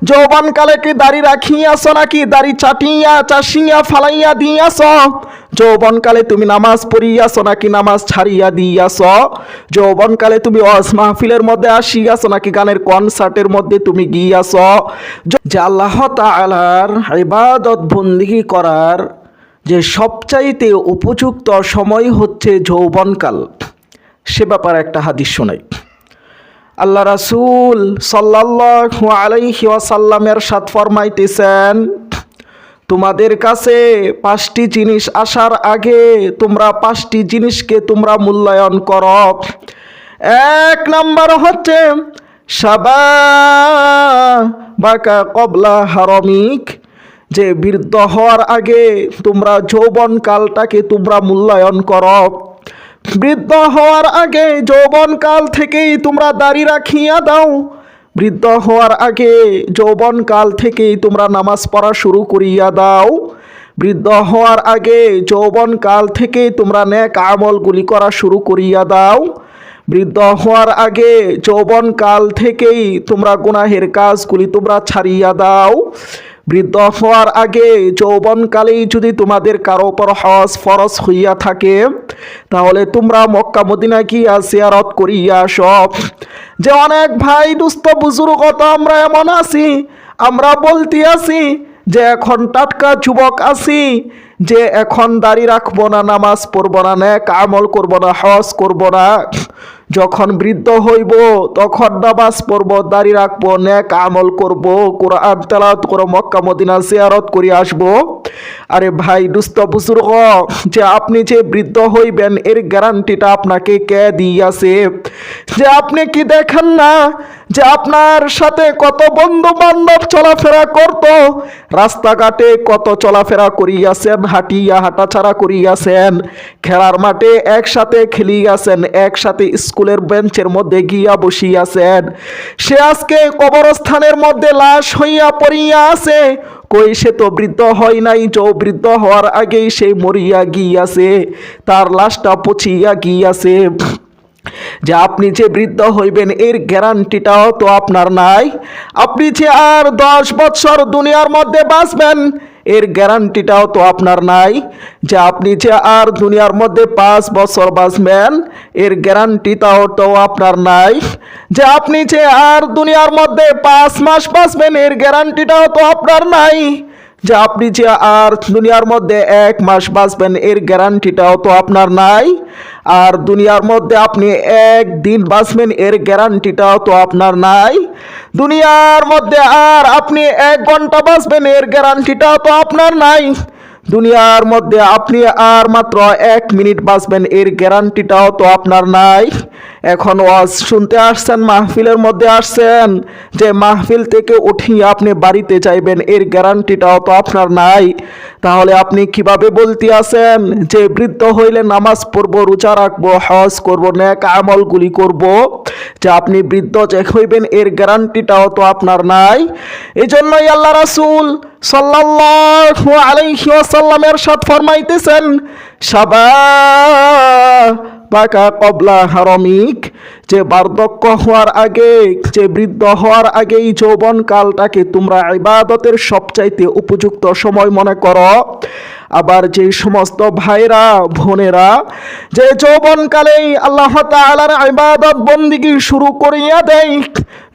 যৌবনকালে কি দাড়ি রাখিয়াছ নাকি দাড়ি চাটিয়া চাষিয়া ফালাইয়া দিয়াছ? যৌবনকালে তুমি নামাজ পড়িয়াছ নাকি নামাজ ছাড়িয়া দিয়াছ? যৌবনকালে তুমি ওয়াজ মাহফিলের মধ্যে আসিয়াছ নাকি গানের কনসার্টের মধ্যে তুমি গিয়াছ? যে আল্লাহ তাআলার ইবাদত বন্দেগী করার যে সবচাইতে উপযুক্ত সময় হচ্ছে যৌবনকাল, সে ব্যাপারে একটা হাদিস শোনাই। আল্লাহ রাসূল সাল্লাল্লাহু আলাইহি ওয়াসাল্লামের ইরশাদ ফরমাইতেছেন, তোমাদের কাছে 5টি জিনিস আসার আগে তোমরা 5টি জিনিসকে তোমরা মূল্যায়ন করো। 1 নাম্বার হচ্ছে শাবাবাকা ক্বাবলা হারামিক, যে বৃদ্ধ হওয়ার আগে তোমরা যৌবনকালটাকে তোমরা মূল্যায়ন করো। বৃদ্ধ হওয়ার আগে যৌবনকাল থেকেই তোমরা দাড়ি রাখিয়া দাও। বৃদ্ধ হওয়ার আগে যৌবনকাল থেকেই তোমরা নামাজ পড়া শুরু করিয়া দাও। বৃদ্ধ হওয়ার আগে যৌবনকাল থেকেই তোমরা নেক আমলগুলি করা শুরু করিয়া দাও। বৃদ্ধ হওয়ার আগে যৌবনকাল থেকেই তোমরা গুনাহের কাজগুলি তোমরা ছাড়িয়া দাও। বৃদ্ধ হওয়ার আগে যৌবনকালেই যদি তোমাদের কারো উপর হজ ফরজ হইয়া থাকে, তাহলে তোমরা মক্কা মদিনা গিয়া জিয়ারত করিয়া আসো। যে অনেক ভাই দুস্থ বুজুর্গ তো আমরা এমন আছি, আমরা বলতে আছি যে এখন টাটকা যুবক আছি, যে এখন দাড়ি রাখবো না, নামাজ পড়বো না, নেক আমল করবো না, হজ করবো না। যখন বৃদ্ধ হইব তখন নামাজ পড়বো, দাড়ি রাখবো, নেক আমল করব, কোরআন তেলাওয়াত করে মক্কা মদিনা জিয়ারত করে আসবো। আরে ভাই দুস্থ বুজুর্গ, যে আপনি যে বৃদ্ধ হইবেন এর গ্যারান্টিটা আপনাকে কে দিয়েছে? যে আপনি কি দেখেন না যে আপনার সাথে কত বন্ধু বান্ধব চলাফেরা করত, রাস্তাঘাটে কত চলাফেরা করিয়াছেন, হাঁটাছাড়া করিয়াছেন, খেলার মাঠে একসাথে খেলিয়াছেন, একসাথে স্কুলের বেঞ্চের মধ্যে গিয়া বসিয়াছেন। সে আজকে কবরস্থানের মধ্যে লাশ হইয়া পড়িয়া আছে। কই, সে তো বৃদ্ধ হয় নাই, বৃদ্ধ হওয়ার আগেই সে মরিয়া গিয়াছে, তার লাশটা পচিয়া গিয়াছে। যে আপনি যে বৃদ্ধ হইবেন এর গ্যারান্টিটাও তো আপনার নাই। আপনি যে আর 10 বছর দুনিয়ার মধ্যে বাঁচবেন এর গ্যারান্টিটাও তো আপনার নাই। যে আপনি যে আর দুনিয়ার মধ্যে 5 বছর বাঁচবেন এর গ্যারান্টিটাও তো আপনার নাই। যে আপনি যে আর দুনিয়ার মধ্যে 5 মাস বাঁচবেন এর গ্যারান্টিটাও তো আপনার নাই। যে আপনি যে আর দুনিয়ার মধ্যে 1 মাস বাঁচবেন এর গ্যারান্টিটাও তো আপনার নাই। আর দুনিয়ার মধ্যে আপনি 1 দিন বাঁচবেন এর গ্যারান্টিটাও তো আপনার নাই। দুনিয়ার মধ্যে আর আপনি 1 ঘন্টা বাঁচবেন এর গ্যারান্টিটাও তো আপনার নাই। দুনিয়ার মধ্যে আপনি আর মাত্র 1 মিনিট বাঁচবেন এর গ্যারান্টিটাও তো আপনার নাই। এখন ওয়াজ শুনতে আসছেন, মাহফিলের মধ্যে আসছেন, যে মাহফিল থেকে উঠিয়ে আপনি বাড়িতে যাইবেন এর গ্যারান্টিটাও তো আপনার নাই। তাহলে আপনি কিভাবে বলতে আছেন যে বৃদ্ধ হইলে নামাজ পড়বো, রোজা রাখবো, হজ করবো, নেক আমলগুলি করব? যে আপনি বৃদ্ধ যে হইবেন এর গ্যারান্টিটাও তো আপনার নাই। এই জন্যই আল্লাহ রাসূল সাল্লাল্লাহু আলাইহি ওয়াসাল্লামের ইরশাদ ফরমাইতেছেন, শাবাবাকা ক্বাবলা হারামিক, যে বার্ধক্য হওয়ার আগে, যে বৃদ্ধ হওয়ার আগেই যৌবনকালটাকে তোমরা ইবাদতের সবচাইতে উপযুক্ত সময় মনে করো। আবার যে সমস্ত ভাইরা বোনেরা যে যৌবনকালেই আল্লাহ তাআলার ইবাদত বন্দেগী শুরু করিয়া দেয়,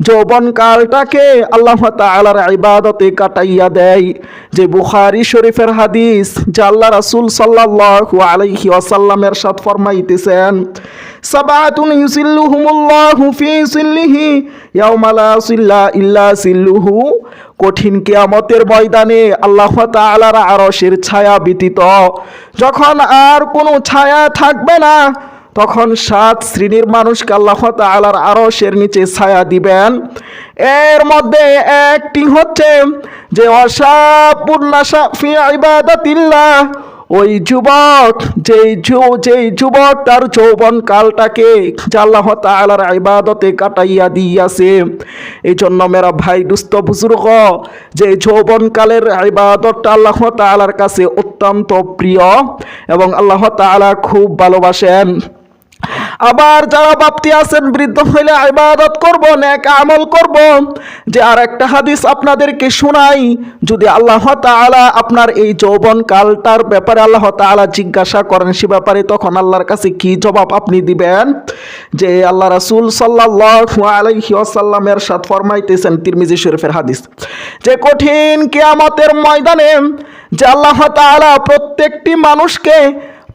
যৌবনকালটাকে আল্লাহ তাআলার ইবাদতে কাটাইয়া দেয়, যে বুখারী শরীফের হাদিস, যে আল্লাহ রাসূল সাল্লাল্লাহু আলাইহি ওয়াসাল্লামের ইরশাদ ফরমাইতেছেন, সাবাতুন ইউসিল্লুহুমুল্লাহু ফি সিল্লিহি ইয়াওমা লা সিল্লা ইল্লা সিল্লুহু, কঠিন কিয়ামতের ময়দানে আল্লাহ তাআলার আরশের ছায়া ব্যতীত যখন আর কোনো ছায়া থাকবে না, তখন 7 শ্রেণীর মানুষকে আল্লাহ তাআলার আরশের নিচে ছায়া দিবেন। এর মধ্যে একটি হচ্ছে যে ওয়াশাবুন নাশা ফি ইবাদাতিল্লাহ, ওই যুবক যেই যুবক তার যৌবন কালটাকে আল্লাহ তাআলার ইবাদতে কাটাইয়া দিয়াছে। এই জন্য মেরা ভাই দুস্থ বুজুর্গ, যে যৌবন কালের ইবাদতটা আল্লাহ তাআলার কাছে অত্যন্ত প্রিয় এবং আল্লাহ তাআলা খুব ভালোবাসেন। আবার যারা ভাবতে আছেন বৃদ্ধ হইলে ইবাদত করব, নেক আমল করব, যে আর একটা হাদিস আপনাদেরকে শোনাই, যদি আল্লাহ তাআলা আপনার এই যৌবন কালটার ব্যাপারে আল্লাহ তাআলা জিজ্ঞাসা করেন সে ব্যাপারে, তখন আল্লাহর কাছে কি জবাব আপনি দিবেন? যে আল্লাহ রাসূল সাল্লাল্লাহু আলাইহি ওয়াসাল্লাম ইরশাদ ফরমাইতেছেন, তিরমিজি শরীফের হাদিস, যে কঠিন কিয়ামতের ময়দানে যে আল্লাহ তাআলা প্রত্যেকটি মানুষকে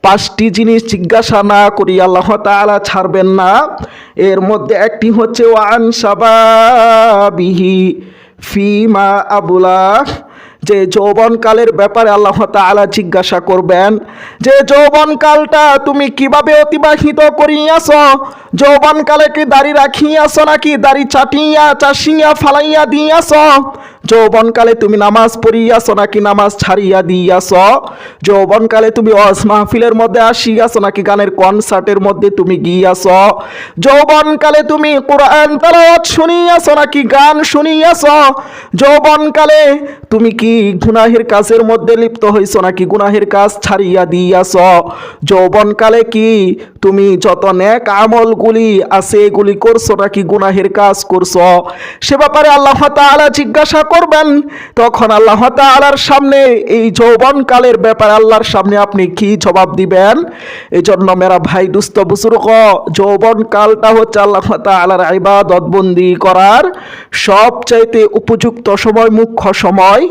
5টি জিনিস জিজ্ঞাসা না করি আল্লাহ তাআলা ছাড়বেন না। এর মধ্যে একটি হচ্ছে ওয়ান শাবাবিহি ফিমা আবুলা, যে যৌবনকালের ব্যাপারে আল্লাহ তাআলা জিজ্ঞাসা করবেন যে যৌবনকালটা তুমি কিভাবে অতিবাহিত করিয়াছ, যৌবনকালে কি দাড়ি রাখিয়াছ নাকি দাড়ি চাষিয়া ফালাইয়া দিয়াছ, যৌবনকালে তুমি নামাজ পড়িয়াছ নাকি নামাজ ছাড়িয়া দিয়াছ, যৌবনকালে তুমি ওয়াজ মাহফিলের মধ্যে আসিয়াছ নাকি গানের কনসার্টের মধ্যে তুমি গিয়াছ, যৌবনকালে তুমি কোরআন তেলাওয়াত শুনিয়াছ নাকি গান শুনিয়াছ, যৌবনকালে তুমি কি গুনাহের কাজের মধ্যে লিপ্ত হইছ নাকি গুনাহের কাজ ছাড়িয়া দিয়াছ, যৌবনকালে কি তুমি যত নেক আমলগুলি আছে এগুলি করছো নাকি গুনাহের কাজ করছো, সে ব্যাপারে আল্লাহ তাআলা জিজ্ঞাসা করবেন। তখন আল্লাহ তাআলার সামনে এই যৌবনকালের ব্যাপারে আল্লাহর সামনে আপনি কি জবাব দিবেন? এই জন্য মেরা ভাই দুস্থ বুজুর্গ, যৌবনকালটা হচ্ছে আল্লাহ তাআলার ইবাদত বন্দি করার সবচাইতে উপযুক্ত সময়, মুখ্য সময়।